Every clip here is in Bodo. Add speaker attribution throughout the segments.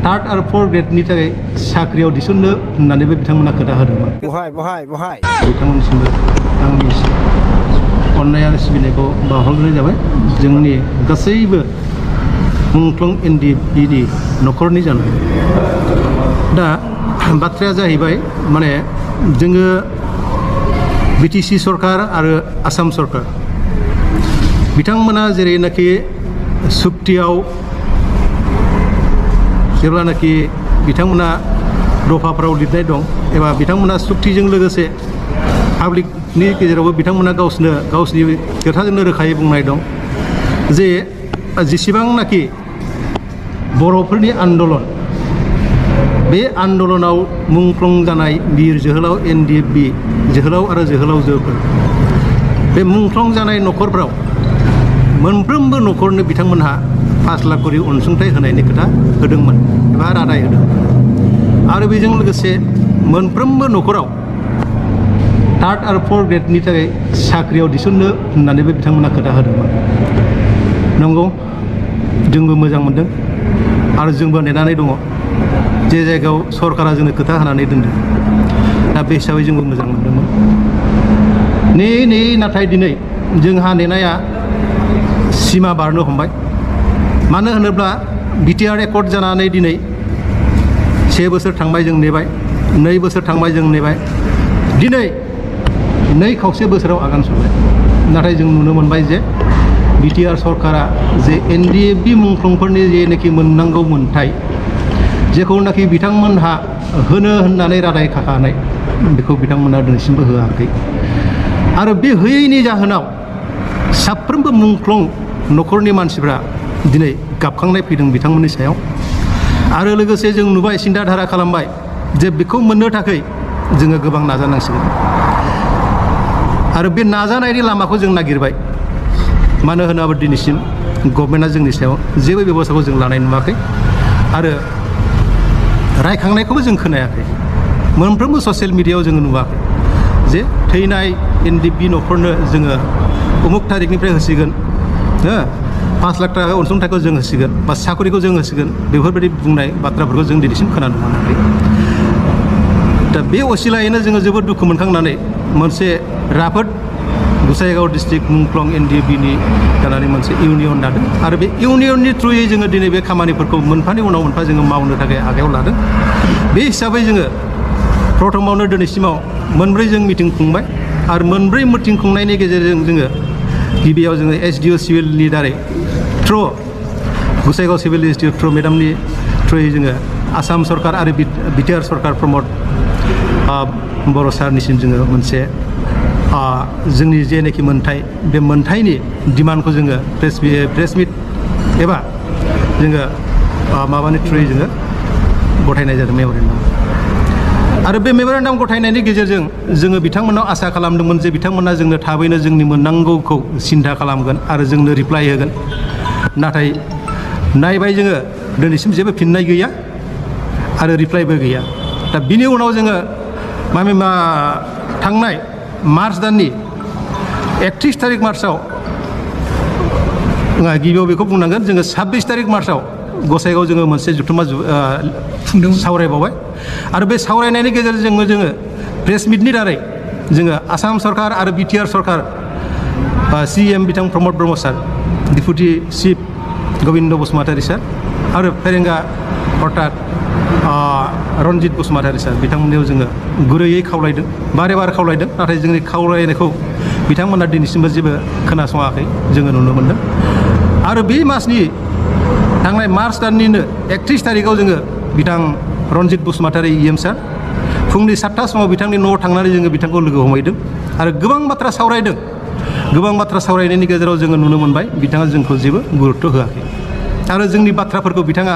Speaker 1: थार्ड आरो फोर्थ ग्रेडनि थाखाय साख्रियाव थिसननो होननानैबो बिथांमोना खोथा होदोंमोन। बिथांमोननिसिमबो आंनि अननाय आरो सिबिनायखौ बावहरग्रोनाय जाबाय। जोंनि गासैबो मुंख्लं एनडिएफबिनि न'खरनि जानाय। दा बाथ्राया जाहैबाय माने जोङो बिटिसि सरकार आरो आसाम सरकार बिथांमोना जेरैनाखि सुक्तियाव जेब्लानाखि बिथांमोना दफाफोराव लिरनाय दं एबा बिथांमोना सुक्तिजों लोगोसे पाब्लिकनि गेजेरावबो बिथांमोना गावसिनि खोथाजोंनो रोखायै बुंनाय दं जे जेसेबांनाखि बर'फोरनि आन्दलन बे आन्दलनाव मुंख्लं जानाय बिर जोहोलाव एनडिएफबि जोहोलाव आरो जोहोलावजोफोर बे मुंख्लं जानाय न'खरफ्राव मोनफ्रोमबो न'खरनो बिथांमोनहा 5 लाख करि अनसुंथाइ होनायनि खोथा होदोंमोन एबा रादाय होदों। आरो बेजों लोगोसे मोनफ्रोमबो न'खराव थार्ड आरो फोर्थ ग्रेडनि थाखाय साख्रियाव थिसननो होननानैबो बिथांमोना खोथा होदोंमोन। नंगौ, जोंबो मोजां मोनदों आरो जोंबो नेनानै दङ जे जायगायाव सरकारा जोंनो खोथा होनानै दोनदों। दा बे हिसाबै जोंबो मोजां मोनदोंमोन। नाथाय दिनै जोंहा नेनाया सिमा बारनो हमबाय। मानो होनोब्ला बिटिआर एकर्ड जानानै दिनै 1 बोसोर थांबाय जों नेबाय, 2 बोसोर थांबाय जों नेबाय, दिनै 2.5 बोसोराव आगान सुरबाय। नाथाय जों नुनो मोनबाय जे बिटिआर सरकारा जे एनडिएफबि मुंख्लंफोरनि जेनाखि मोननांगौ मोन्थाय जेखौनाखि बिथांमोनहा होनो होननानै रादाय खाखानाय बेखौ बिथांमोना दिनैसिमबो होआखै। आरो बे होयैनि जाहोनाव साफ्रोमबो मुंख्लं न'खरनि मानसिफ्रा दिनै गाबखांनाय फैदों बिथांमोननि सायाव। आरो लोगोसे जों नुबाय सिन्था धारा खालामबाय जे बेखौ मोननो थाखाय जोङो गोबां नाजानांसिगोन। आरो बे नाजानायनि लामाखौ जों नागिरबाय। मानो होनोब्ला दिनैसिम गभर्नमेन्टआ जोंनि सायाव जेबो बेबस्थाखौ जों लानाय नुवाखै आरो रायखांनायखौबो जों खोनायाखै। मोनफ्रोमबो ससियेल मिडियायाव जोङो नुवाखै जे थैनाय एनडिएफबि न'खरनो जोङो उमुक थारिखनिफ्राय होसिगोन, 5 लाख थाखा अनसुंथाइखौ जों होसिगोन बा साख्रिखौ जों होसिगोन, बेफोरबायदि बुंनाय बाथ्राफोरखौ जों दिनैसिम खोनानो मोनाखै। दा बे असिलायैनो जोङो जोबोद दुखु मोनखांनानै मोनसे राफोद गसाइगाव डिस्ट्रिक्ट मुंख्लं एनडिएफबिनि जानानै मोनसे इउनियन दादों। आरो बे इउनियननि थ्रुयै जोङो दिनै बे खामानिफोरखौ मोनफानि उनाव मोनफा जोङो मावनो थाखाय आखायाव लादों। बे हिसाबै जोङो प्रथमावनो दिनैसिमाव 4 जों मिटिं खुंबाय आरो 4 मिटिं खुंनायनि गेजेरजों जोङो गिबियाव जोङो एसडिअ सिभिलनि दारै गसाइगाव सिभिल एसडिअ मेडामनि थ्रुयै जोङो आसाम सरकार आरो बिटिआर सरकार प्रमद बर' सारनिसिम जोङो मोनसे जोंनि जेनाखि मोन्थाय बे मोन्थायनि डिमान्डखौ जोङो प्रेस मिट एबा जोङो माबानि थ्रुयै जोङो गथायनाय जादों मेम'रेन्डाम। आरो बे मेम'रेन्डाम गथायनायनि गेजेरजों जोङो बिथांमोनाव आसा खालामदोंमोन जे बिथांमोना जोंनो थाबैनो जोंनि मोननांगौखौ सिन्था खालामगोन आरो जोंनो रिप्लाइ होगोन। नाथाय नायबाय जोङो दिनैसिम जेबो फिननाय गैया आरो रिप्लाइबो गैया। दा बिनि उनाव जोङो थांनाय मार्च दाननि 31 थारिख मार्चआव गिबियाव बेखौ बुंनांगोन जोङो 26 थारिख मार्चआव गसाइगाव जोङो मोनसे जथुम्मा सावरायबावबाय। आरो बे सावरायनायनि गेजेरजों जोङो प्रेस मिटनि दारै जोङो आसाम सरकार आरो बिटिआर सरकार सिएम बिथां प्रमद ब्रह्म सार, deputy chief Gobinda Basumatary sir आरो फेरेंगा अर्थात रन्जित बसुमतारी सार बिथांमोननियाव जोङो गुरैयै खावलायदों, बारे खावलायदों। नाथाय जोंनि खावलायनायखौ बिथांमोना दिनैसिमबो जेबो खोनासङाखै जोङो नुनो मोनदों। आरो बे मासनि थांनाय मार्च दाननिनो 31 थारिखआव जोङो बिथां रन्जित बसुमतारी इएम सार फुंनि 7था समाव बिथांनि न'आव थांनानै जोङो बिथांखौ लोगो हमहैदों आरो गोबां बाथ्रा सावरायदों। गोबां बाथ्रा सावरायनायनि गेजेराव जोङो नुनो मोनबाय बिथाङा जोंखौ जेबो गुरुत्व होआखै आरो जोंनि बाथ्राफोरखौ बिथाङा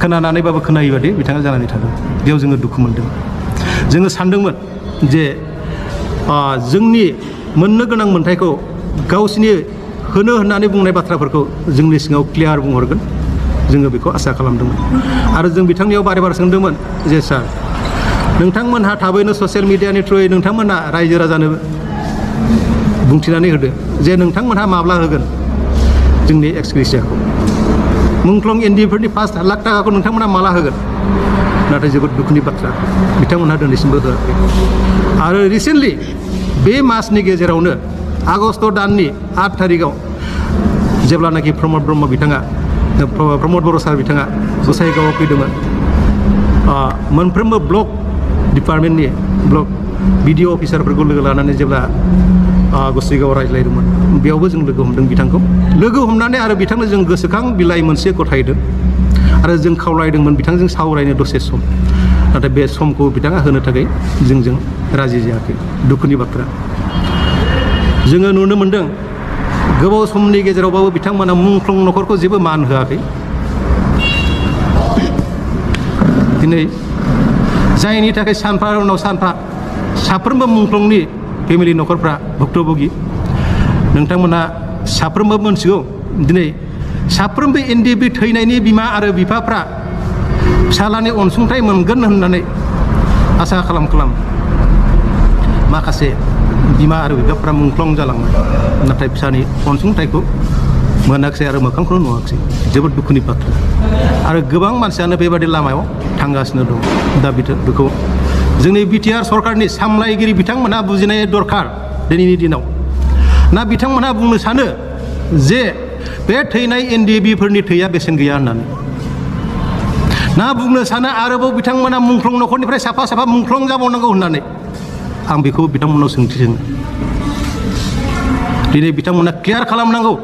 Speaker 1: खोनानानैबाबो खोनायै बादि बिथाङा जानानै थादों। बेयाव जोङो दुखु मोनदों। जोङो सानदोंमोन जे जोंनि मोननो गोनां मोन्थायखौ गावसिनि होनो होननानै बुंनाय बाथ्राफोरखौ जोंनि सिङाव क्लियार बुंहरगोन, जोङो बेखौ आसा खालामदोंमोन। आरो जों बिथांनियाव बारे सोंदोंमोन जे सार नोंथांमोनहा थाबैनो ससियेल मिडियानि थ्रुयै नोंथांमोनहा रायजो राजानो बुंथिनानै होदो जे नोंथांमोनहा माब्ला होगोन जोंनि एक्सग्रेसियाखौ। मुंख्लं एनडिएफोरनि 5 लाख थाखाखौ नोंथांमोना माला होगोन नाथाय जोबोद दुखुनि बाथ्रा बिथांमोनहा दिनैसिमबो होआखै आरो रिसेन्टलि बे मासनि गेजेरावनो आगस्ट दाननि 8 थारिखआव जेब्लानाखि प्रमद ब्रह्म बिथाङा प्रमद बर' सार बिथाङा गसाइगावआव फैदोंमोन मोनफ्रोमबो ब्लक डिपार्टमेन्टनि ब्लक बिडिअ अफिसारफोरखौ लोगो लानानै जेब्ला गसाइगावआव रायज्लायदोंमोन बेयावबो जों लोगो हमदों बिथांखौ लोगो हमनानै आरो बिथांनो जों गोसोखां बिलाइ मोनसे गथायदों आरो जों खावलायदोंमोन बिथांजों सावरायनो दसे सम नाथाय बे समखौ बिथाङा होनो थाखाय जोंजों राजि जायाखै दुखुनि बाथ्रा जोङो नुनो मोनदों गोबाव समनि गेजेरावबाबो बिथांमोना मुंख्लं न'खरखौ जेबो मान होआखै दिनै जायनि थाखाय सानफा उनाव सानफा साफ्रोमबो मुंख्लंनि फेमिलि न'खरफ्रा भुक्तभोगि नोंथांमोना साफ्रोमबो मोनथिगौ दिनै साफ्रोमबो एनडिएफबि थैनायनि बिमा आरो बिफाफ्रा फिसालानि अनसुंथाइ मोनगोन होननानै आसा खालाम माखासे बिमा आरो बिफाफ्रा मुंख्लं जालांबाय नाथाय फिसानि अनसुंथाइखौ मोनाखिसै आरो मोखांखौनो नुवाखिसै जोबोद दुखुनि बाथ्रा आरो गोबां मानसियानो बेबादि लामायाव थांगासिनो दं दा बेखौ जोंनि बिटिआर सरकारनि सामलायगिरि बिथांमोनहा बुजिनाय दरखार दिनैनि दिनाव ना बिथांमोनहा बुंनो सानो जे बे थैनाय एनडिएफबिफोरनि थैया बेसेन गैया होननानै ना बुंनो सानो आरोबाव बिथांमोना मुंख्लं न'खरनिफ्राय साफा साफा मुंख्लं जाबावनांगौ होननानै आं बेखौ बिथांमोनाव सोंथि सोङो दिनै बिथांमोना क्लियार खालामनांगौ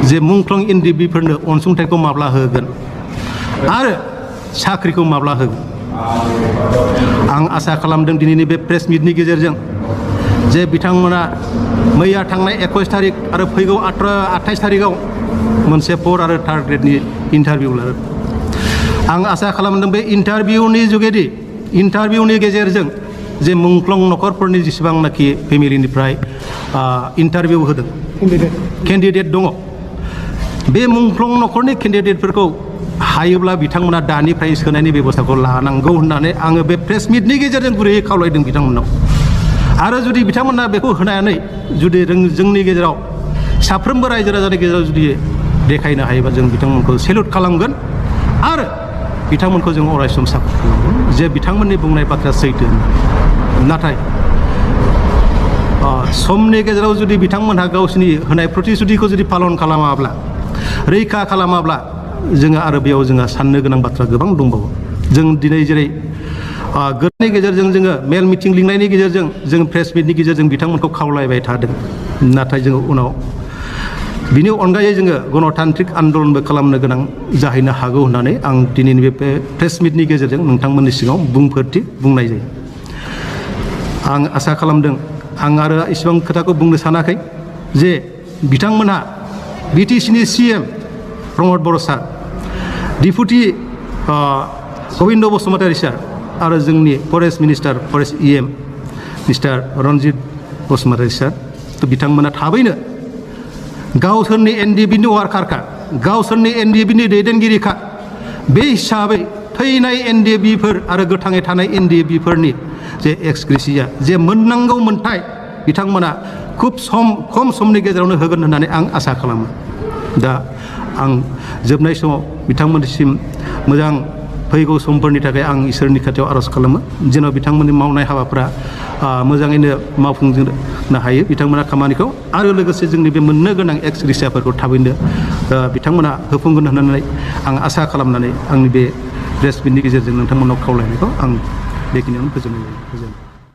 Speaker 1: जे मुंख्लं एनडिएफबिफोरनो अनसुंथाइखौ माब्ला होगोन आरो साख्रिखौ माब्ला होगोन आं आसा खालामदों दिनैनि बे प्रेस मिटनि गेजेरजों जे बिथांमोना मैया थांनाय 21 थारिख आरो फैगौ 28 थारिखआव मोनसे 4 आरो 3 ग्रेडनि इन्टारभिउ लागोन आं आसा खालामदों बे इन्टारभिउनि गेजेरजों जे मुंख्लं न'खरफोरनि जेसेबांनाखि फेमिलिनिफ्राय इन्टारभिउ होदों केन्डिडेट दङ बे मुंख्लं न'खरनि केन्डिडेटफोरखौ हायोब्ला बिथांमोना दानिफ्राय सोनायनि बेबस्थाखौ लानांगौ होननानै आङो बे प्रेस मिटनि गेजेरजों गुरैयै खावलायदों बिथांमोननाव आरो जुदि बिथांमोना बेखौ होनानै जुदि जोंनि गेजेराव साफ्रोमबो रायजो राजानि गेजेराव जुदि देखायनो हायोबा जों बिथांमोनखौ सेलुट खालामगोन आरो बिथांमोनखौ जों अरायसम सापर्ट खालामगोन जे बिथांमोननि बुंनाय बाथ्राया सैथो नाथाय समनि गेजेराव जुदि बिथांमोनहा गावसिनि होनाय प्रतिश्रुतिखौ जुदि पालन खालामाब्ला रैखा खालामाब्ला जोङो आरो बेयाव जोंहा साननो गोनां बाथ्रा गोबां दंबावो जों दिनै जेरै गोदोनि गेजेरजों जोङो मेल मिटिं लिंनायनि गेजेरजों जों प्रेस मिटनि गेजेरजों बिथांमोनखौ खावलायबाय थादों नाथाय जोङो उनाव बिनि अनगायै जोङो गणतान्त्रिक आन्दलनबो खालामनो गोनां जाहैनो हागौ होननानै आं दिनैनि बे प्रेस मिटनि गेजेरजों नोंथांमोननि सिगाङाव बुंफोरथि बुंनाय जायो आं आसा खालामदों आं आरो इसेबां खोथाखौ बुंनो सानाखै जे बिथांमोनहा बिटिसिनि CM Pramod Boro' sir deputy Gobinda Basumatary sir आरो जोंनि forest minister forest EM mister Ranjit Basumatary sir बिथांमोना थाबैनो गावसोरनि एनडिएफबिनि वार्कारखा गावसोरनि एनडिएफबिनि दैदेनगिरिखा बे हिसाबै थैनाय एनडिएफबिफोर आरो गोथाङै थानाय एनडिएफबिफोरनि जे एक्सग्रेसिया जे मोननांगौ मोन्थाय बिथांमोना खुब खम समनि गेजेरावनो होगोन होननानै आं आसा खालामो दा आं जोबनाय समाव बिथांमोननिसिम मोजां फैगौ समफोरनि थाखाय आं इसोरनि खाथियाव आर'ज खालामो जेन' बिथांमोननि मावनाय हाबाफोरा मोजाङैनो मावफुंजोबनो हायो बिथांमोना खामानिखौ आरो लोगोसे जोंनि बे मोननो गोनां एक्सग्रेसियाफोरखौ थाबैनो बिथांमोना होफुंगोन होननानै आं आसा खालामनानै आंनि बे प्रेस मिटनि गेजेरजों नोंथांमोनाव खावलायनायखौ आं बेखिनियावनो फोजोबनाय जायो।